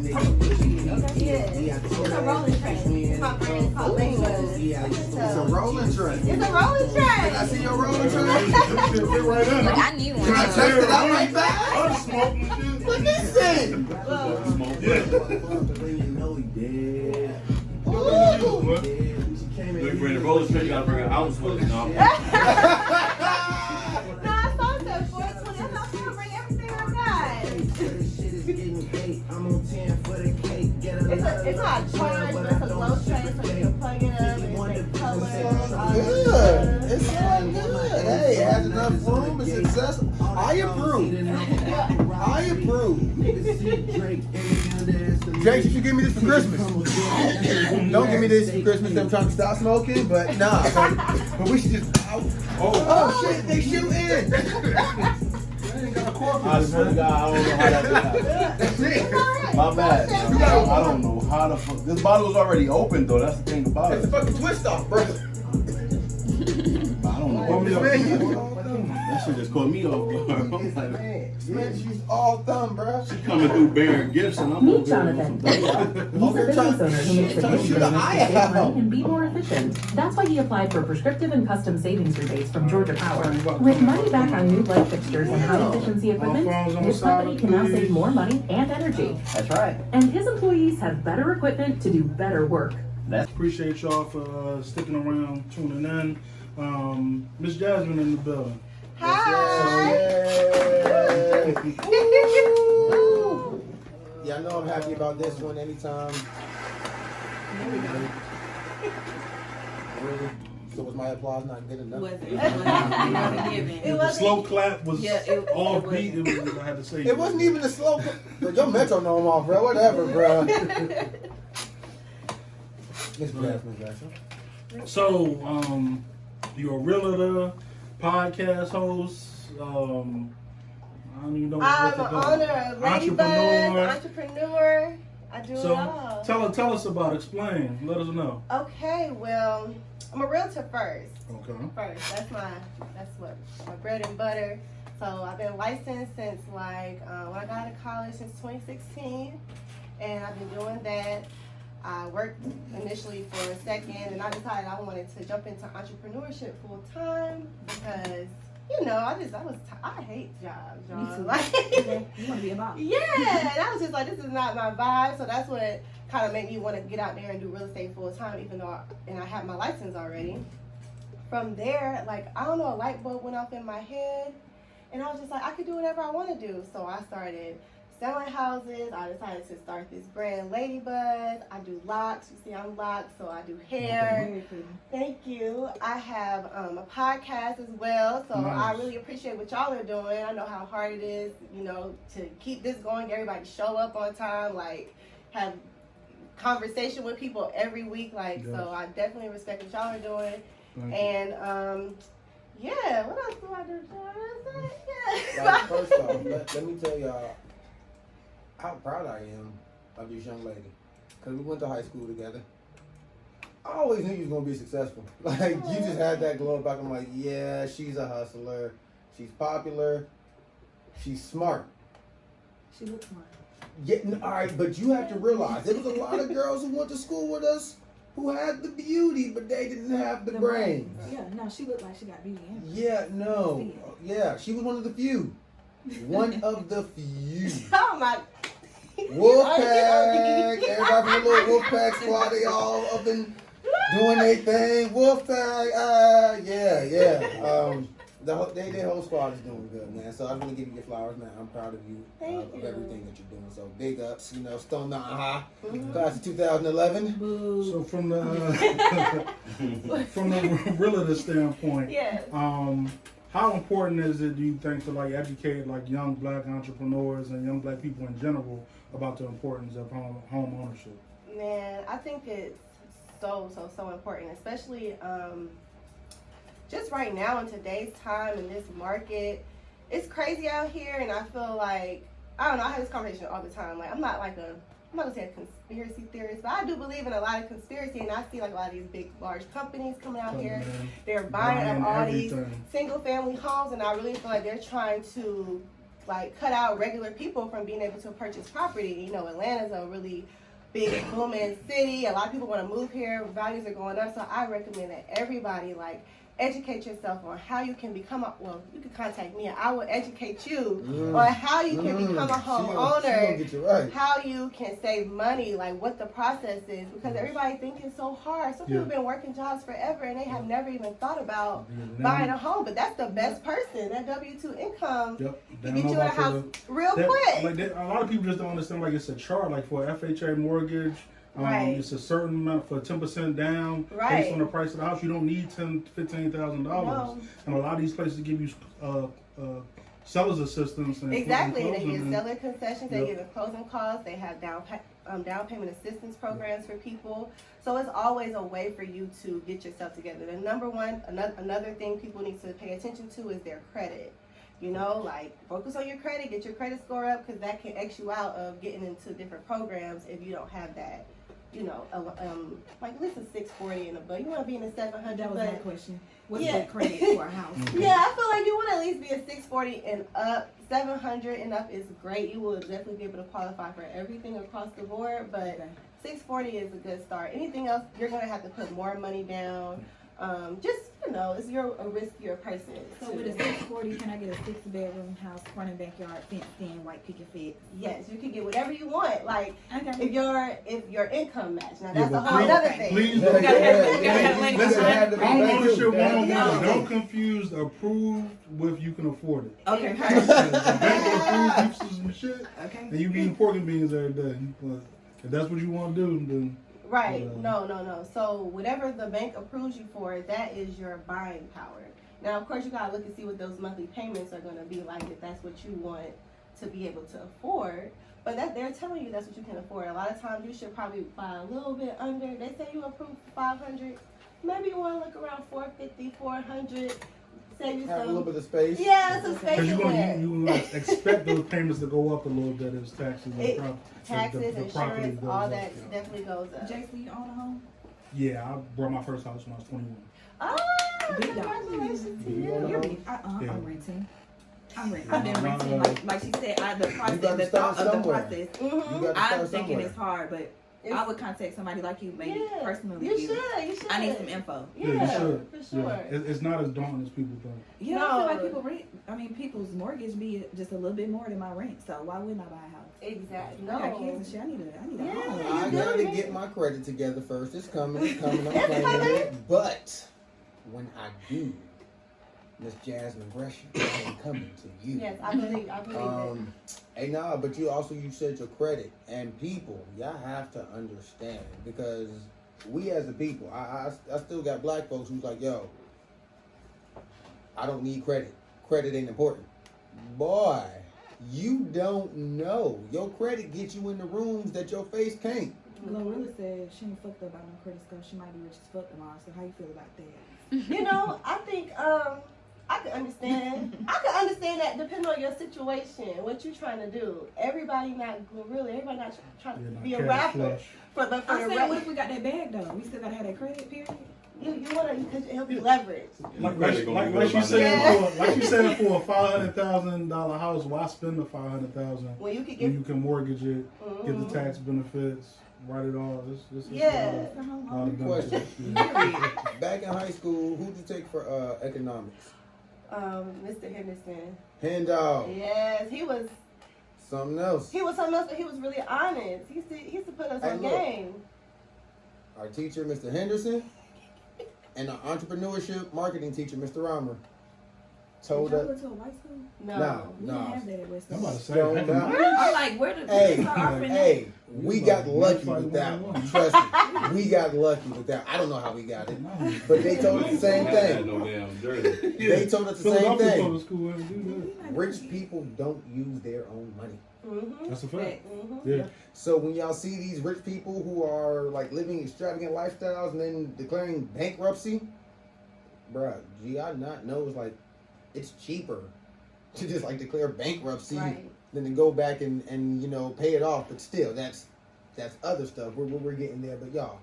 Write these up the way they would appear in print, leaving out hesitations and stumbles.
It's a rolling train. My friend called It's a rolling train. It's a rolling train. Can I see your rolling train? Like, I need one. Can I test it out right back? I'm smoking shit. Look at this thing. Look, bring the roller train, you gotta bring an ounce with it, no? No, I saw that 420. I'm not gonna bring everything I got. It's not a charge, but it's a low train, so you can plug it up and it's colors. Good. It's so good. Hey, it has enough room. It's accessible. I approve. I approve. Jake, you should give me this for Christmas. Don't give me this for Christmas. I'm trying to stop smoking, but nah. But we should just. Oh shit! They shooting. I swear to God, I don't know how that happened. That's it. My bad. I don't know how the fuck. This bottle was already open though. That's the thing about It's it. a fucking twist off, bro. I don't know. That shit just caught me off guard. I'm like, Man, she's all thumb, bro. she coming through bearing gifts and I'm Meet over here Jonathan. with some He's a business owner who makes it trying to easy shoot for an him eye to save out. money and be more efficient. That's why he applied for prescriptive and custom savings rebates from Georgia Power. With money back on new light fixtures and high efficiency equipment, his company can now save more money and energy. That's right. And his employees have better equipment to do better work. Appreciate y'all for sticking around, tuning in. Miss Jasmine in the building. Hi. Yeah, I know I'm happy about this one anytime. Really? So was my applause not good enough? The slow clap was off it beat. I had to say It wasn't even a slow. Bro, your metronome off, bro. Whatever, bro. Miss Jasmin Gresham. So, you're a realtor, podcast host. I don't even know what I'm to an do. owner of Ladybuzz, entrepreneur. I do it So, all. tell us about. Explain. Let us know. Okay, well, I'm a realtor first. Okay. First, that's what my bread and butter. So I've been licensed since like when I got out of college since 2016, and I've been doing that. I worked initially for a second, and I decided I wanted to jump into entrepreneurship full time because I hate jobs, y'all. Like, You want to be a mom? yeah, and I was just like, this is not my vibe. So that's what kind of made me want to get out there and do real estate full time, even though I have my license already. From there, like, I don't know, a light bulb went off in my head, and I was just like, I could do whatever I want to do. So I started selling houses. I decided to start this brand, Ladybuzz. I do locks. You see, I'm locked, so I do hair. Thank you. I have a podcast as well, so I really appreciate what y'all are doing. I know how hard it is, to keep this going. Everybody show up on time, like, have conversation with people every week, like, so I definitely respect what y'all are doing. And yeah, what else do I do? Yeah. Like, first off, let me tell y'all how proud I am of this young lady. Because we went to high school together. I always knew you was going to be successful. Like, you just had that glow back. I'm like, yeah, she's a hustler. She's popular. She's smart. She looks smart. Yeah, all right, but you have to realize there was a lot of girls who went to school with us who had the beauty, but they didn't have the brains. Yeah, no, she looked like she got beauty in her. Yeah, no. Yeah, she was one of the few. One of the few. Oh my. Wolfpack. Everybody from the little Wolfpack squad, they all up and doing their thing. Wolfpack. Yeah. Their whole squad is doing good, man. So I want to give you your flowers, man. I'm proud of you, of everything that you're doing. So big ups, Stone Mountain High, class of 2011. So from the realtor standpoint, yes. How important is it, do you think, to like educate like young black entrepreneurs and young black people in general about the importance of home ownership? Man, I think it's so important, especially just right now in today's time in this market. It's crazy out here, and I feel like, I don't know, I have this conversation all the time. Like, I'm not gonna say a conspiracy theorist, but I do believe in a lot of conspiracy, and I see like a lot of these big, large companies coming out here. They're buying up all these single family homes, and I really feel like they're trying to like cut out regular people from being able to purchase property. You know, Atlanta's a really big booming city. A lot of people want to move here. Values are going up. So I recommend that everybody like educate yourself on how you can become well, you can contact me and I will educate you on how you can become a homeowner, get you right. how you can save money, like what the process is, because everybody thinks it's so hard. Some people have been working jobs forever and they have never even thought about buying a home, but that's the best person. That W-2 income can get you in a house real quick. Like a lot of people just don't understand, like it's a chart, like for FHA mortgage, it's a certain amount for 10% down based on the price of the house. You don't need $15,000. No. And a lot of these places give you seller's assistance. And Exactly. and They give closing, seller concessions. They give closing costs. They have down payment assistance programs for people. So it's always a way for you to get yourself together. The number one, another thing people need to pay attention to is their credit. You know, like focus on your credit, get your credit score up, because that can X you out of getting into different programs if you don't have that. You know, like at least a 640 and above. You want to be in the 700. That was my question. What's Yeah. the credit for a house? Yeah, I feel like you want to at least be a 640 and up. 700 and up is great. You will definitely be able to qualify for everything across the board, but 640 is a good start. Anything else, you're going to have to put more money down. Just, you know, it's a riskier person. So with a 640, can I get a 6-bedroom house, front and backyard, fenced in, white picket fence? Yes, you can get whatever you want. Like Okay. if your income match. Now that's but a whole other thing. Please Yeah, don't. yeah. Listen, Have to be home back ownership too. 101. Don't confuse approved with you can afford it. Okay. The bank will approve you for some shit, Okay. and you eating pork and beans every day. But if that's what you want to do, then Right. No. So whatever the bank approves you for, that is your buying power. Now, of course, you gotta look and see what those monthly payments are gonna be like if that's what you want to be able to afford. But that they're telling you that's what you can afford. A lot of times, you should probably buy a little bit under. They say you approved for 500. Maybe you want to look around 450, 400. Save you Have a little some. bit of space. Yeah, some space because in there. you like expect those payments to go up a little bit as taxes It- and Taxes, the property insurance, goes all up, that yeah. definitely goes up. Jason, you own a home? Yeah, I bought my first house when I was 21. Oh, Big dog. congratulations to You you. own a You're home? big. Yeah. I'm renting. I've been Yeah, renting. Like she said, the process, gotta the start thought of the somewhere. process. You Mm-hmm. got to I'm start thinking somewhere. it's hard, but I would contact somebody like you, maybe personally. You should. I need some info. Yeah, you should. for sure. Yeah. It's not as daunting as people think. Yeah, No. I feel like people rent. I mean, people's mortgage be just a little bit more than my rent. So why wouldn't I buy a house? Exactly. I got kids No. and shit. I need a Yeah. home. I gotta get my credit together first. It's coming. I'm claiming it. But when I do, Miss Jasmin Gresham, I'm coming to you. Yes, I believe it. Hey, nah, but you said your credit, and people, y'all have to understand, because we as a people, I still got black folks who's like, yo, I don't need credit. Credit ain't important. Boy, you don't know. Your credit gets you in the rooms that your face can't. Glorilla said she ain't fucked up by no credit score. She might be rich as fuck tomorrow. So how you feel about that? You know, I think I can understand. I can understand that depending on your situation, what you're trying to do. Everybody not trying to be a rapper. But for I'm the saying, what rap, if we got that bag though? We still gotta have that credit, period. you want to, because it help you leverage. Like she said, for a $500,000 house, why spend the $500,000 When you could when get you can mortgage it, get the tax benefits, write it all? It's Yeah. a lot of Question. benefits. Back in high school, who'd you take for economics? Mr. Henderson. Handout. Yes, he was Something else. something else, but he was really honest. He used to put us Hey, on look. game. Our teacher, Mr. Henderson, and our entrepreneurship marketing teacher, Mr. Romer, told Did y'all us. go to a white school? No, We no. didn't have that at West I'm about to Side. say, Don't know. I'm like, where the Hey, people start offering that? Hey, we got lucky with that one. Trust me, we got lucky with that. I don't know how we got it, but they told us the same thing. No damn jersey. They told us the same Philadelphia thing. public school ain't do Rich people don't use their own money. Mm-hmm. That's a fact. Mm-hmm. Yeah. So when y'all see these rich people who are like living extravagant lifestyles and then declaring bankruptcy, bruh, do y'all not know it's like it's cheaper to just like declare bankruptcy Right. than to go back and you know pay it off. But still, that's other stuff. We're getting there. But y'all,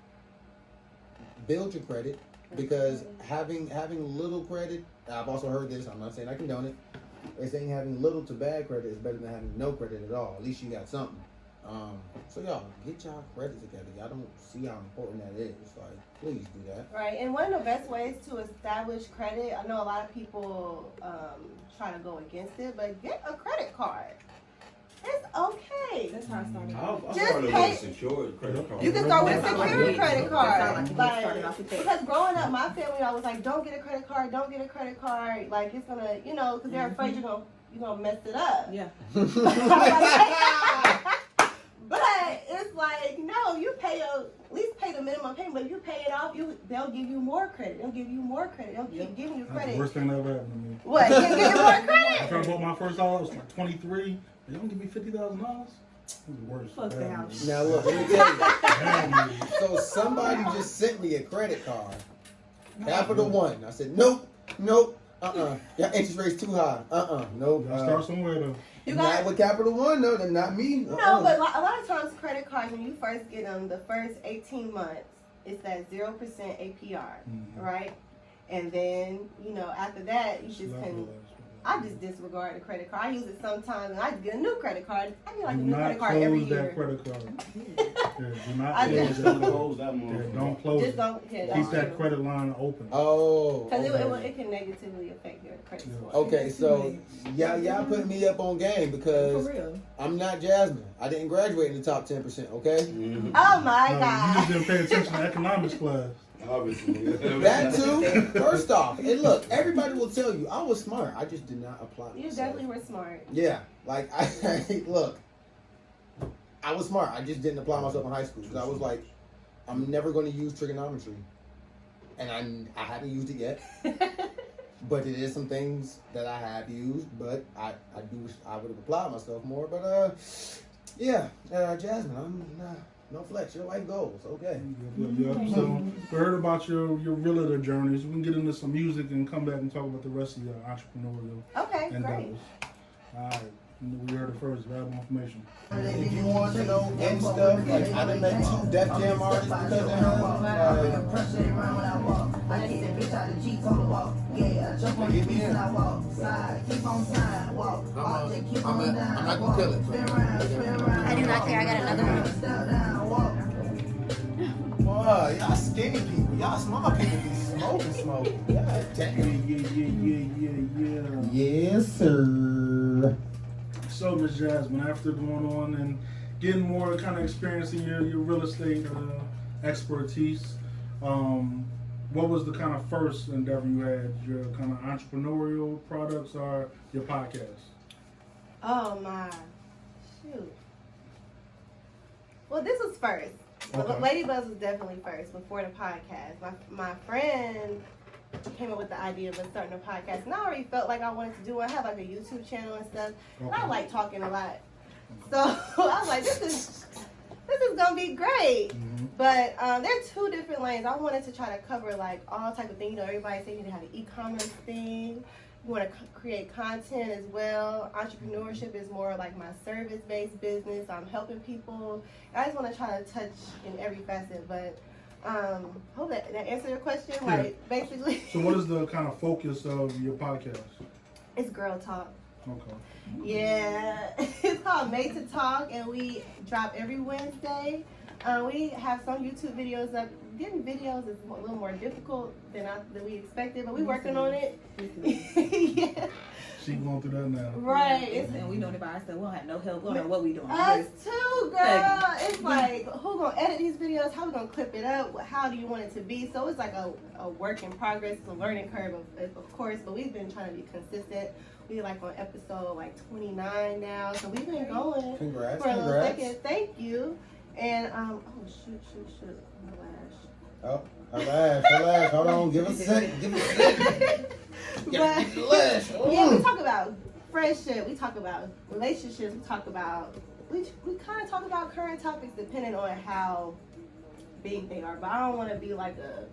build your credit, because having little credit, I've also heard this. I'm not saying I condone it. They saying having little to bad credit is better than having no credit at all. At least you got something. So y'all get y'all credit together. Y'all don't see how important that is. Like, please do that. Right, and one of the best ways to establish credit, I know a lot of people try to go against it, but get a credit card. It's okay. That's how I started. I Just started pay- with a secured credit card. You can start with a That's how I secure did. credit That's how I card. did. Like, Started off with that. because growing up, my family always like, don't get a credit card, don't get a credit card. Like, it's gonna, you know, because they're afraid you're gonna mess it up. Yeah. But it's like, no, you pay at least pay the minimum payment. But if you pay it off, they'll give you more credit. They'll give you more credit. They'll keep giving you That's the credit. worst thing that ever happened to me. What? Can't give you more After I credit? bought my first house, I was like 23. They don't give me $50,000. It's the worst. Fuck the house. Now look, let me tell you. Bad news. So somebody just sent me a credit card. Capital One. I said, nope. Your interest rate's too high. Nope. Gotta start somewhere though. You Not got with Capital One, no. Then not me. no, but a lot of times credit cards, when you first get them, the first 18 months, it's that 0% APR, right? And then, you know, after that, you just can. I just disregard the credit card. I use it sometimes, and I get a new credit card. I get like a Do new not credit card every close year. that credit card. Yeah, do not I close just- that credit Close that card. Yeah, motherfucker. don't close Just it. don't. Yeah, Keep that's that true. credit line open. Oh. Because Okay. it can negatively affect your credit Yeah. score. Okay, so y'all putting me up on game because For real. I'm not Jasmine. I didn't graduate in the top 10%. Okay. Mhm. Oh my No, you God. just didn't pay attention to economics class. Obviously. That too. First off, and look, everybody will tell you I was smart. I just did not apply. You myself. definitely were smart. Yeah, like look, I was smart. I just didn't apply myself in high school because I was like, I'm never going to use trigonometry, and I haven't used it yet. But it is some things that I have used, but I would have applied myself more. But yeah, Jasmine, I'm no flex. Your life goals, okay? Yep. So we heard about your realtor journeys. We can get into some music and come back and talk about the rest of your entrepreneurial Okay, great. endeavors. All right. We heard it first. Valuable information. If you want to know and stuff, like I done met 2 Def Jam artists because of him. Get me in. I'm not gonna kill it. I do not care. I got another one. Boy, y'all skinny people, y'all small people be smoking. God damn. Yeah. Yes, sir. So, Miss Jasmine, after going on and getting more kind of experiencing your real estate expertise, what was the kind of first endeavor you had? Your kind of entrepreneurial products or your podcast? Oh my, shoot. Well, this was first. Okay. Lady Buzz was definitely first before the podcast. My friend came up with the idea of starting a podcast, and I already felt like I wanted to do it. I have like a YouTube channel and stuff, and I Okay. like talking a lot. So I was like, this is gonna be great. Mhm. But there are 2 different lanes. I wanted to try to cover like all type of things. You know, everybody say you need to have an e-commerce thing. You want to create content as well. Entrepreneurship is more like my service-based business. I'm helping people. I just want to try to touch in every facet. But hope that answered your question. Yeah. Like basically, So, what is the kind of focus of your podcast? it's girl talk. Okay. Yeah, it's called Made to Talk, and we drop every Wednesday. We have some YouTube videos up. Getting videos is a little more difficult than we expected, but we're working on it. Yeah, She going through that now. right. And we doing it by ourselves. We don't have no help. We don't know what we doing. Us too, girl. It's like, who gonna edit these videos? How we gonna clip it up? How do you want it to be? So it's like a work in progress. It's a learning curve, of course, but we've been trying to be consistent. We like on episode like 29 now, so we've been going Congrats, for a little congrats. second. Thank you. And oh shoot, my lash. Oh, relax. Hold on, give us a second. Give us a second. But, Get the lash. yeah, we talk about friendship. We talk about relationships. We talk about we kind of talk about current topics depending on how big they are. But I don't want to be like a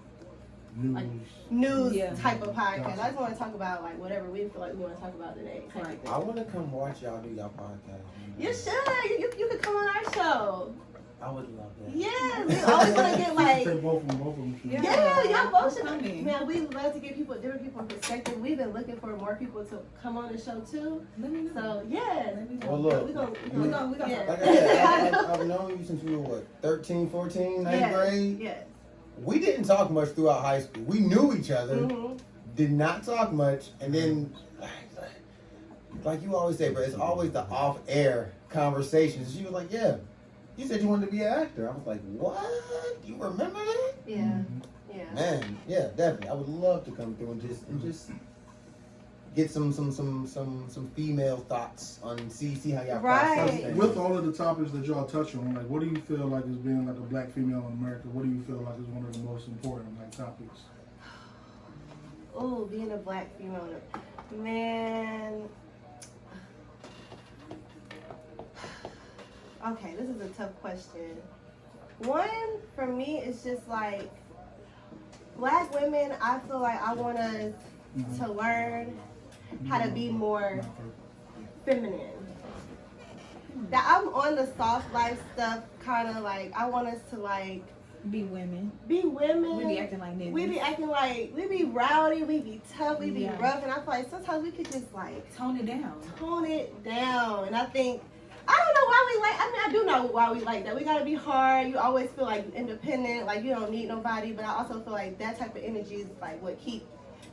like news Yeah. type of podcast. I just want to talk about like whatever we feel like we want to talk about today. Right. I want to come watch y'all do y'all podcast. You should. You could come on our show. I would love that. Yeah, we always want to get like say both of them. Yeah, y'all both should. Come in. Man, we love to give people different people perspective. We've been looking for more people to come on the show too. Let me know. So yeah, Let me know. Well, look, we gonna yeah. like I said, I've known you since we were what, 13, 14, 9th grade? Yes. We didn't talk much throughout high school. We knew each other, Mm-hmm. did not talk much, and then, like you always say, bro, it's always the off-air conversations. She was like, yeah, you said you wanted to be an actor. I was like, what? You remember that? Yeah. Yeah. Man, yeah, definitely. I would love to come through and just get some female thoughts on see how y'all Right. process things. With all of the topics that y'all touch on, like, what do you feel like is being like a black female in America? What do you feel like is one of the most important like topics? Oh, being a black female, man. Okay, this is a tough question. One, for me, it's just like black women. I feel like I want us to learn how to be more feminine. That I'm on the soft life stuff, kind of like I want us to like Be women. be women. We be acting like niggas. We be acting like we be rowdy, we be tough, we be Yeah. rough, and I feel like sometimes we could just like Tone it down. tone it down. And I think I don't know why we like. I mean, I do know why we like that. We gotta be hard. You always feel like independent, like you don't need nobody. But I also feel like that type of energy is like what keep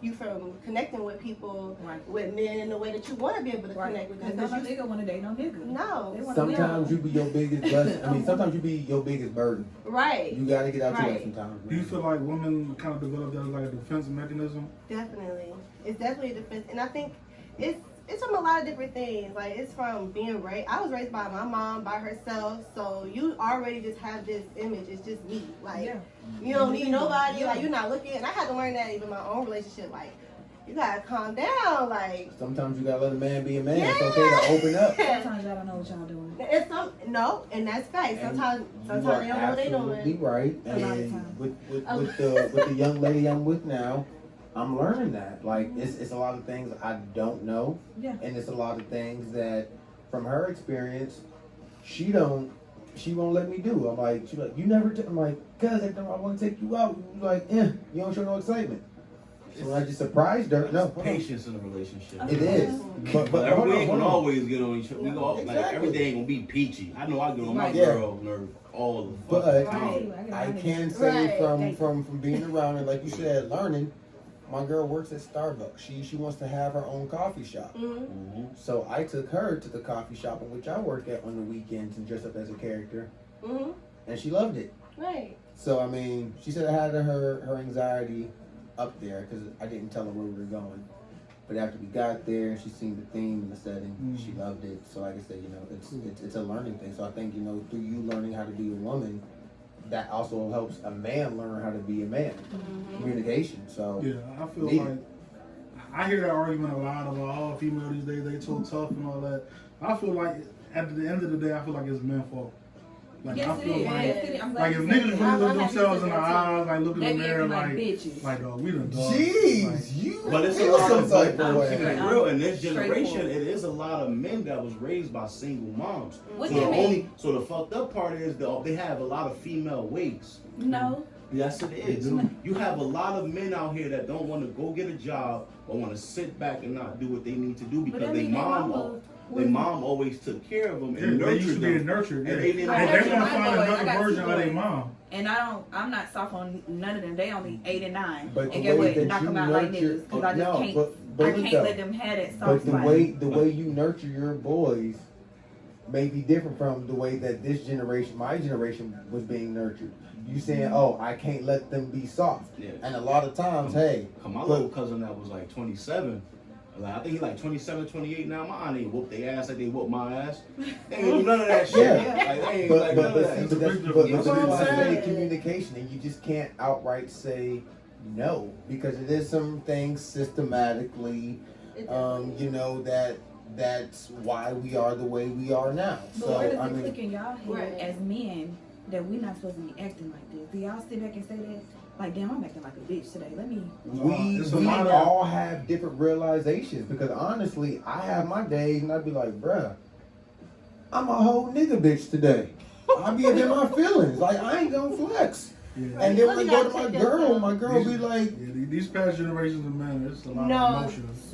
you from connecting with people, Right. with men in the way that you want to be able to connect with them. Because no 'Cause you- nigga want to date no nigga. No. They wanna Sometimes you be your biggest blessing. I mean, sometimes you be your biggest burden. Right. You gotta get out to that Right. sometimes. Do you man. feel like women kind of develop that as like a defense mechanism? Definitely. It's definitely a defense. And I think it's from a lot of different things. Like, it's from being raised. I was raised by my mom, by herself. So you already just have this image. It's just me. Like, Yeah. you don't need nobody. Yeah. Like, you're not looking. And I had to learn that even in my own relationship. Like, you gotta calm down. Like, Sometimes you gotta let a man be a man. It's okay to open up. Sometimes y'all don't know what y'all doing. it's and that's fact. Sometimes You they are don't know what they're absolutely doing. right. A lot of And times. with the young lady I'm with now, I'm learning that. Like it's a lot of things I don't know, Yeah. and it's a lot of things that from her experience, she won't let me do. I'm like, she's like, you never. I'm like, cuz every time I want to take you out, you like, you don't show no excitement. So I just surprised her. No, hold on. Patience in a relationship. It is. But But hold we on, ain't hold gonna on. always get on each other. We go like Exactly. everything ain't gonna be peachy. I know I get on my Right. Yeah. girl nerve all the But fucking Right. time. I can say Right. from being around and like you said, learning. My girl works at Starbucks. She wants to have her own coffee shop. Mm-hmm. Mhm. So I took her to the coffee shop in which I work at on the weekends and dressed up as a character, Mm-hmm. and she loved it. Right. So I mean, she said I had her anxiety up there because I didn't tell her where we were going. But after we got there, she seen the theme and the setting. She loved it. So like I said, it's a learning thing. So I think through you learning how to be a woman, that also helps a man learn how to be a man. Communication. So Yeah, I feel Neat. like I hear that argument a lot about all female these days, they so tough and all that. I feel like at the end of the day, I feel like it's men's fault. Like I Yes, it feel is. like Yes, it is. I'm glad like if you niggas said really that. look I'm happy you themselves said in the that, too. eyes, like look in They the be mirror, acting like bitches. like dog, we done dog. jeez, you But it's a feel lot some of type of I'm way. keeping it I'm real in this generation. straightforward. It is a lot of men that was raised by single moms. What so do you the mean? so the fucked up part is they have a lot of female weights. No. Yes, it is. You have a lot of men out here that don't want to go get a job, but want to sit back and not do what they need to do But because that their mean their mom, mama their mom always took care of them Yeah, and they used to nurtured be them. nurtured. Yeah. And they didn't I And have they nurtured want to my find boys. I another got version two of their boys. mom. And I'm not soft on none of them. They only 8 and 9. But And the get way what? that Knock you them out like nurture- niggas. Because I just no, can't. but I look can't though. let them have that But soft the spot. way you nurture your boys may be different from the way that my generation was being nurtured. You saying, oh, I can't let them be soft. Yeah. And a lot of times, hey, My but- little cousin that was like 27. Like, I think he's like 27, 28 now. My aunt ain't whoop their ass like they whoop my ass. They ain't do none of that shit. Yeah. Like, they ain't but like but none but, of see, that. but that's You but know that's what I'm why I say saying? communication, and you just can't outright say no because it is some things systematically, that's why we are the way we are now. But So where does I it mean, click in y'all head Right. as men that we're not supposed to be acting like this? Do y'all sit back and say that? Like, damn, I'm acting like a bitch today. Let me. we It's a we lot of- all have different realizations because honestly, I have my days and I'd be like, bruh, I'm a whole nigga bitch today. I be in my feelings. Like I ain't gonna flex. Yeah. And then when I Really go to gotta my check girl, yourself. my girl be like, Yeah, these past generations of men, it's a lot of No, emotions.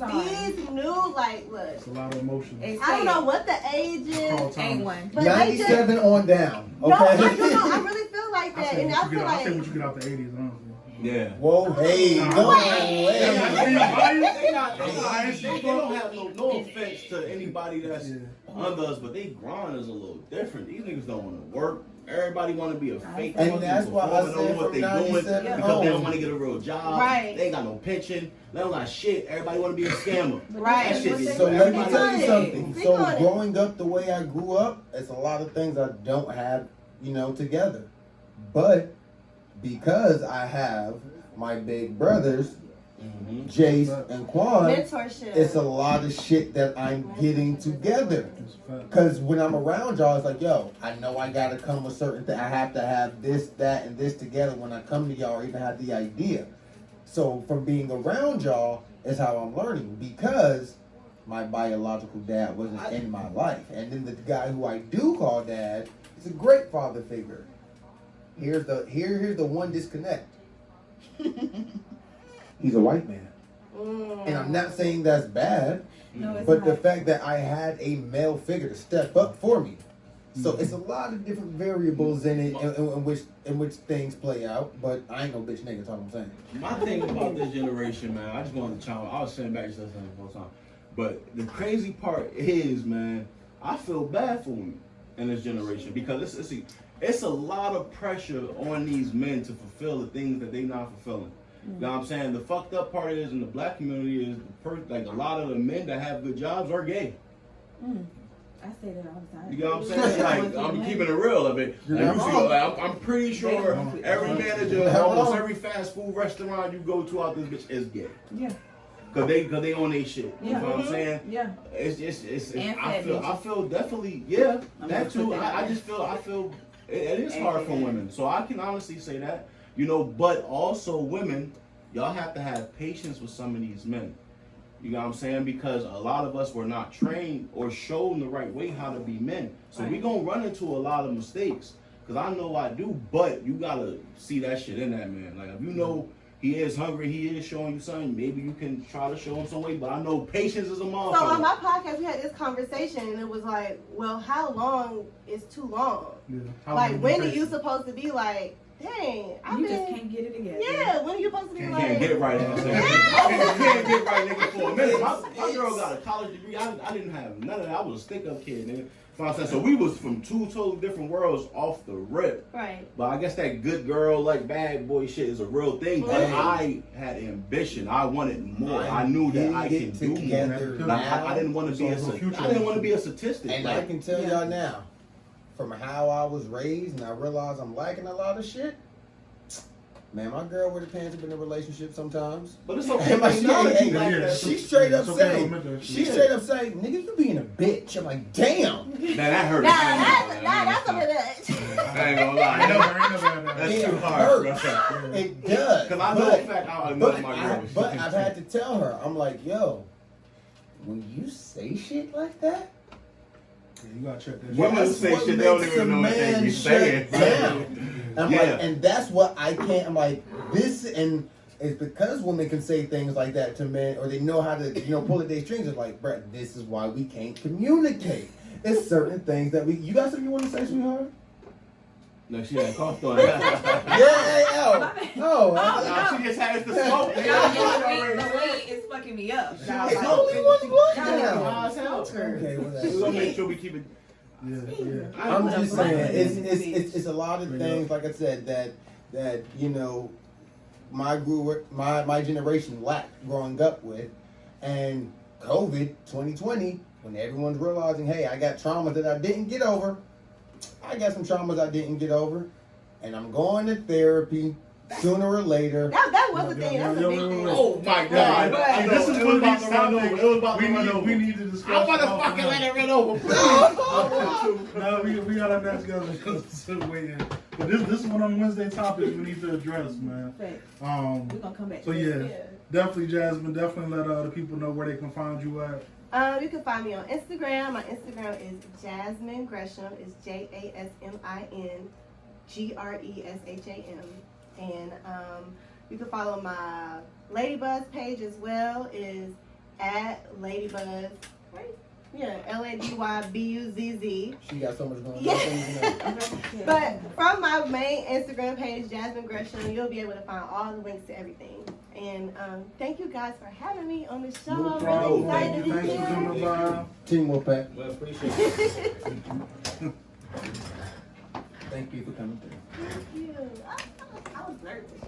these new, like, look. It's a lot of emotions. I don't know what the age Carl is, Thomas. Ain't one. but they just. 97 on down. No, I Okay. don't know. I really feel like I that, say and what I you feel get, I say like. what you get out the 80s, honestly. Yeah. Whoa, hey, Nah. no, Wait. hey. They don't have no offense to anybody that's Yeah. under us, but they grind is a little different. These niggas don't want to work. Everybody want to be a fake. And fucking that's why I performer, said know what from they doing 97 because they don't on. want to get a real job. Right. They ain't got no pension. They don't got shit. Everybody want to be a scammer. Right. That shit is So let me everybody- tell you Speak something. on it. So growing up the way I grew up, it's a lot of things I don't have, together. But because I have my big brothers, Jace and Quan, Mentorship. it's a lot of shit that I'm getting together. It's a fact. Because when I'm around y'all, it's like, yo, I know I gotta come with certain things. I have to have this, that, and this together when I come to y'all or even have the idea. So from being around y'all is how I'm learning because my biological dad wasn't in my life. And then the guy who I do call dad is a great father figure. Here's the one disconnect. He's a white man. And I'm not saying that's bad. No, it's But not. the fact that I had a male figure to step up for me, so it's a lot of different variables in it, in which things play out. But I ain't no bitch nigga. That's all I'm saying. My thing about this generation, man, I just wanted to chime. I was saying back just the whole time, but the crazy part is, man, I feel bad for women in this generation because it's a lot of pressure on these men to fulfill the things that they not fulfilling. You know what I'm saying? The fucked up part is in the black community is like a lot of the men that have good jobs are gay. I say that all the time. You know what I'm saying? Like I'm keeping it real. I'm pretty sure every manager, almost every fast food restaurant you go to out this bitch is gay. Yeah. Cause they own their shit. You Yeah. know what I'm saying? Yeah. It's And I fat feel definitely that gonna too. put that I out just feel it is hard for women. So I can honestly say that. But also women, y'all have to have patience with some of these men. You know what I'm saying? Because a lot of us were not trained or shown the right way how to be men. So we gonna run into a lot of mistakes. Cause I know I do, but you gotta see that shit in that man. Like if you know he is hungry, he is showing you something, maybe you can try to show him some way. But I know patience is a motherfucker. So on my podcast, we had this conversation, and it was like, well, how long is too long? Yeah. How Like, long when you are you supposed to be like, dang, I've You been. just can't get it together. Yeah, when are you supposed to be You like. can't get it right, ass nigga. You can't get right, nigga, for a minute. My girl got a college degree. I didn't have none of that. I was a stick-up kid, nigga. You know what I'm saying? So we was from two totally different worlds off the rip. Right. But I guess that good girl, like bad boy shit is a real thing. But I had ambition. I wanted more. I knew that I Getting could do more. together Like, now. I didn't want to be a statistic. And Like, I can tell y'all now, from how I was raised, and I realize I'm lacking a lot of shit. Man, my girl with the pants have been in a relationship sometimes. but it's okay. Like, Like, she straight up It's okay to say, admit that shit. she straight up say, nigga, you being a bitch. I'm like, damn. Man, that hurt. That's a bit. I ain't gonna lie. I never had that. That's It too hard. hurts. It does. Because I know the fact I know my girl. But I've had to tell her, I'm like, yo, when you say shit like that, Yeah, you gotta check that shit. Women that's say what shit, they don't makes even a know what they man be shut saying. down. I'm Yeah. like, and that's what I can't. I'm like, this, and it's because women can say things like that to men, or they know how to, pull at their strings. It's like, Brett, this is why we can't communicate. It's certain things that you got something you want to say, sweetheart? No, she had coughed on that. Oh, She just had the smoke. The weed is fucking me up. it's only one blunt now. Okay, Okay, We're whatever. gonna make sure we keep it. Yeah. I'm just saying, It's it's a lot of things, like I said, that my generation lacked growing up with, and COVID 2020, when everyone's realizing, hey, I got traumas that I didn't get over. I got some traumas I didn't get over, and I'm going to therapy sooner or later. That was the thing. That's a big thing. Oh my God! Right. This is it what was about to these run over. It was about to run over. we need to discuss. I'm about to fucking let it run over. No, we got our next guys to weigh in. But this is one of them Wednesday topics we need to address, man. We're gonna come back. So yeah, definitely Jasmine, definitely let the people know where they can find you at. You can find me on Instagram. My Instagram is Jasmin Gresham. It's JasminGresham. And you can follow my Ladybuzz page as well, is at Ladybuzz, right? Yeah, LADYBUZZ. She got so much going on. Yeah. But from my main Instagram page, Jasmin Gresham, you'll be able to find all the links to everything. And thank you guys for having me on the show. No I'm problem. really excited to be Thanks for coming here. by. Team Wolfpack. Well, appreciate it. Thank you for coming through. Thank you. I was nervous.